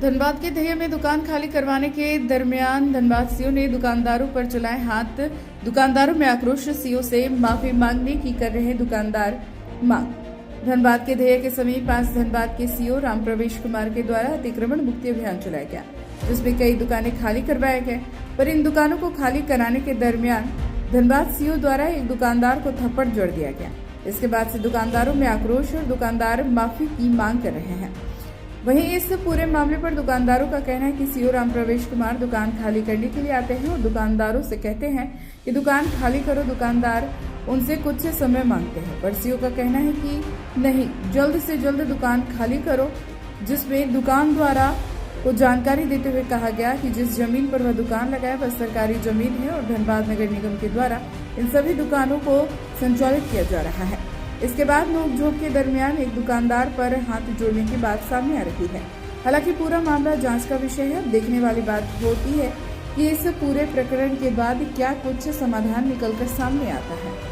धनबाद के दहिया में दुकान खाली करवाने के दरमियान धनबाद सीओ ने दुकानदारों पर चलाए हाथ। दुकानदारों में आक्रोश। सीओ से माफी मांगने की कर रहे दुकानदार मांग। धनबाद के दहिया के समीप आज धनबाद के सीओ राम प्रवेश कुमार के द्वारा अतिक्रमण मुक्ति अभियान चलाया गया, जिसमें कई दुकानें खाली करवाए गए। पर इन दुकानों को खाली कराने के दरमियान धनबाद सीओ द्वारा एक दुकानदार को थप्पड़ जड़ दिया गया। इसके बाद से दुकानदारों में आक्रोश और दुकानदार माफी की मांग कर रहे हैं। वहीं इस पूरे मामले पर दुकानदारों का कहना है कि सीओ राम प्रवेश कुमार दुकान खाली करने के लिए आते हैं और दुकानदारों से कहते हैं कि दुकान खाली करो। दुकानदार उनसे कुछ समय मांगते हैं, पर सीओ का कहना है कि नहीं, जल्द से जल्द दुकान खाली करो। जिसमें दुकान द्वारा को जानकारी देते हुए कहा गया कि जिस जमीन पर वह दुकान लगाए वह सरकारी जमीन है और धनबाद नगर निगम के द्वारा इन सभी दुकानों को संचालित किया जा रहा है। इसके बाद नोकझोंक के दरमियान एक दुकानदार पर हाथ जोड़ने की बात सामने आ रही है। हालांकि पूरा मामला जांच का विषय है। देखने वाली बात होती है कि इस पूरे प्रकरण के बाद क्या कुछ समाधान निकलकर सामने आता है।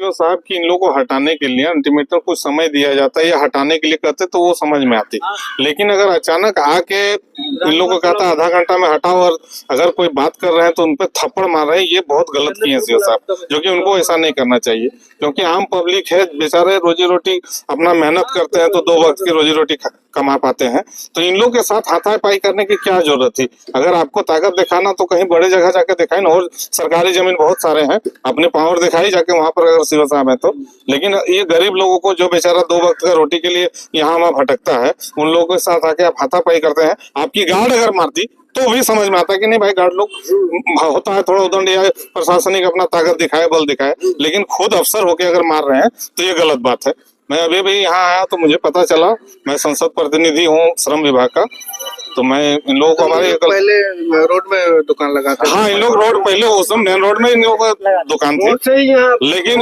साहब की इन लोगों को हटाने के लिए अल्टीमेटम कुछ समय दिया जाता है या हटाने के लिए कहते तो वो समझ में आती, लेकिन अगर अचानक आके इन लोगों को कहता आधा घंटा में हटाओ और अगर कोई बात कर रहे हैं तो उन पे थप्पड़ मार रहे हैं, ये बहुत गलत किए सीओ साहब, जो कि उनको ऐसा नहीं करना चाहिए। क्योंकि आम पब्लिक है, बेचारे रोजी रोटी अपना मेहनत करते हैं तो 2 वक्त की रोजी रोटी कमा पाते हैं, तो इन लोग के साथ हाथापाई करने की क्या जरूरत थी। अगर आपको ताकत दिखाना तो कहीं बड़े जगह जाके दिखाई ना, और सरकारी जमीन बहुत सारे हैं, अपने पावर दिखाई जाके वहां पर अगर सीओ साहब है तो। लेकिन ये गरीब लोगों को जो बेचारा 2 वक्त का रोटी के लिए यहाँ वहाँ भटकता है, उन लोगों के साथ आके आप हाथापाई करते हैं। आपकी गार्ड अगर मारती तो भी समझ में आता है कि नहीं भाई, गार्ड लोग होता है थोड़ा उदंड या प्रशासनिक अपना ताकत दिखाए, बल दिखाए, लेकिन खुद अफसर होके अगर मार रहे हैं तो ये गलत बात है। मैं अभी भी यहाँ आया तो मुझे पता चला, मैं संसद प्रतिनिधि हूँ श्रम विभाग का, तो मैं इन लोगों को हमारे पहले रोड में दुकान लगाते। हाँ, इन लोग रोड पहले उस मेन रोड में इन लोगों का दुकान थी, लेकिन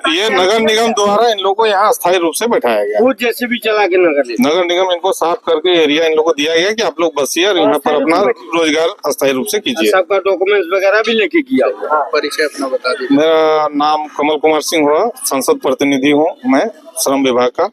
ये नगर निगम द्वारा इन लोगों को यहाँ अस्थायी रूप से बैठाया गया। जैसे भी चला के नगर निगम इनको साफ करके एरिया इन लोगों को दिया गया कि आप लोग बसिए और यहाँ पर अपना रोजगार अस्थायी रूप से कीजिए। सबका डॉक्यूमेंट्स वगैरह भी लेके किया। परिचय अपना बता दीजिए। मेरा नाम कमल कुमार सिंह हुआ, संसद प्रतिनिधि हूँ मैं श्रम विभाग का।